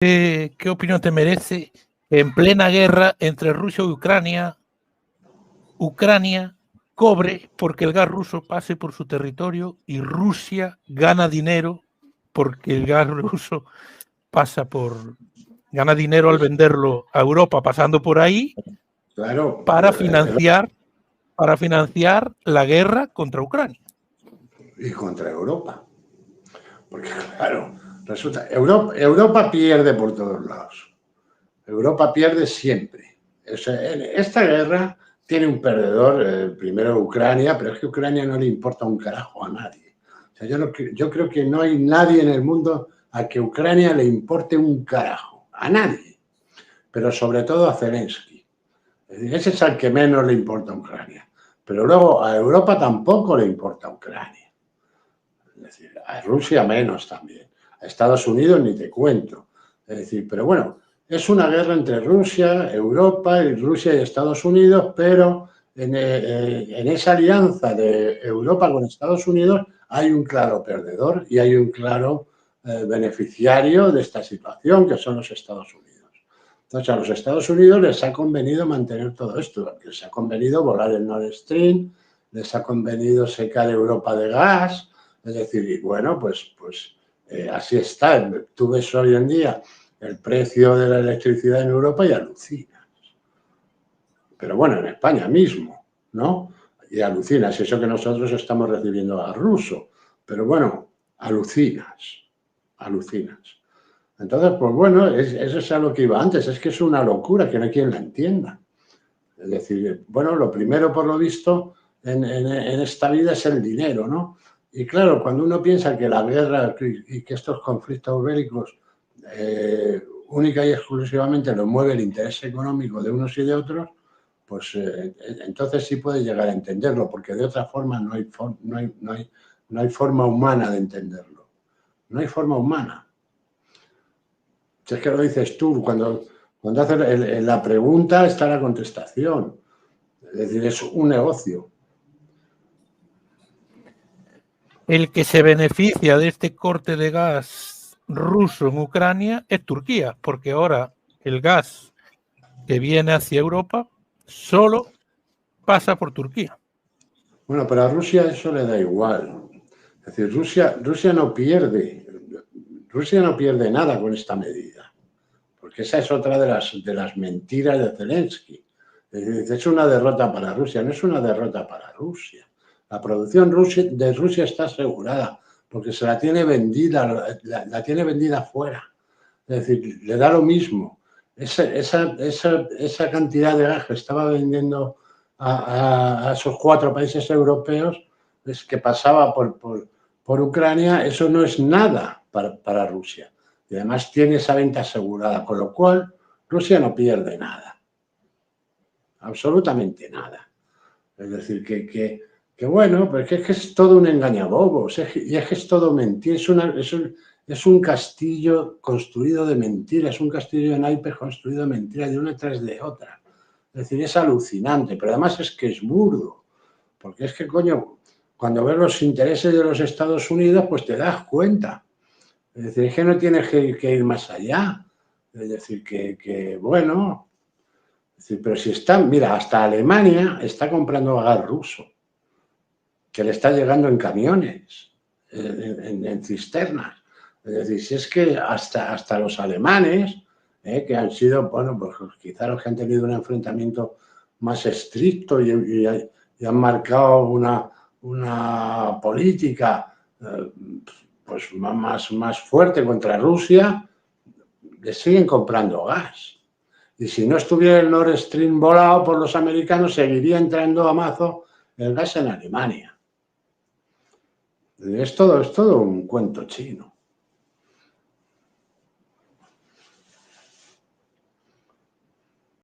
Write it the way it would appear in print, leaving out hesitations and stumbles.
¿Qué opinión te merece que en plena guerra entre Rusia y Ucrania cobre porque el gas ruso pase por su territorio y Rusia gana dinero porque el gas ruso gana dinero al venderlo a Europa pasando por ahí, claro, para financiar la guerra contra Ucrania? Y contra Europa. Porque claro, resulta, Europa pierde por todos lados. Europa pierde siempre. Esta guerra tiene un perdedor, primero Ucrania, pero es que a Ucrania no le importa un carajo a nadie. O sea, yo creo que no hay nadie en el mundo a que Ucrania le importe un carajo. A nadie. Pero sobre todo a Zelensky. Es decir, ese es al que menos le importa a Ucrania. Pero luego a Europa tampoco le importa a Ucrania. Es decir, a Rusia menos también. A Estados Unidos ni te cuento. Es decir, pero bueno, es una guerra entre Rusia, Europa y Rusia y Estados Unidos, pero en esa alianza de Europa con Estados Unidos hay un claro perdedor y hay un claro beneficiario de esta situación, que son los Estados Unidos. Entonces, a los Estados Unidos les ha convenido mantener todo esto, les ha convenido volar el Nord Stream, les ha convenido secar Europa de gas, es decir, y bueno, pues así está. Tú ves hoy en día el precio de la electricidad en Europa y alucinas. Pero bueno, en España mismo, ¿no? Y alucinas, eso que nosotros estamos recibiendo a ruso. Pero bueno, alucinas. Entonces, pues bueno, eso es a lo que iba antes. Es que es una locura que no hay quien la entienda. Es decir, bueno, lo primero, por lo visto, en esta vida es el dinero, ¿no? Y claro, cuando uno piensa que la guerra y que estos conflictos bélicos única y exclusivamente lo mueve el interés económico de unos y de otros, pues entonces sí puede llegar a entenderlo, porque de otra forma no hay forma humana de entenderlo. No hay forma humana. Si es que lo dices tú, cuando haces la pregunta está la contestación. Es decir, es un negocio. El que se beneficia de este corte de gas ruso en Ucrania es Turquía, porque ahora el gas que viene hacia Europa solo pasa por Turquía. Bueno, pero a Rusia eso le da igual. Es decir, Rusia no pierde nada con esta medida, porque esa es otra de las mentiras de Zelensky. Es una derrota para Rusia, no es una derrota para Rusia. La producción de Rusia está asegurada, porque se la tiene vendida, la tiene vendida fuera. Es decir, le da lo mismo. Esa cantidad de gas que estaba vendiendo a esos 4 países europeos, es que pasaba por Ucrania, eso no es nada para Rusia. Y además tiene esa venta asegurada, con lo cual Rusia no pierde nada. Absolutamente nada. Es decir, que bueno, pues es que es todo un engañabobos, y es que es todo mentira, es un castillo construido de mentiras, es un castillo de naipes construido de mentiras, de una tras de otra. Es decir, es alucinante, pero además es que es burdo, porque es que, coño, cuando ves los intereses de los Estados Unidos, pues te das cuenta. Es decir, es que no tienes que ir más allá. Es decir, que bueno, es decir, pero si están, mira, hasta Alemania está comprando gas ruso, que le está llegando en camiones, en cisternas. Es decir, si es que hasta los alemanes, que han sido, bueno, pues quizá los que han tenido un enfrentamiento más estricto y han marcado una política pues más fuerte contra Rusia, le siguen comprando gas. Y si no estuviera el Nord Stream volado por los americanos, seguiría entrando a mazo el gas en Alemania. Es todo un cuento chino.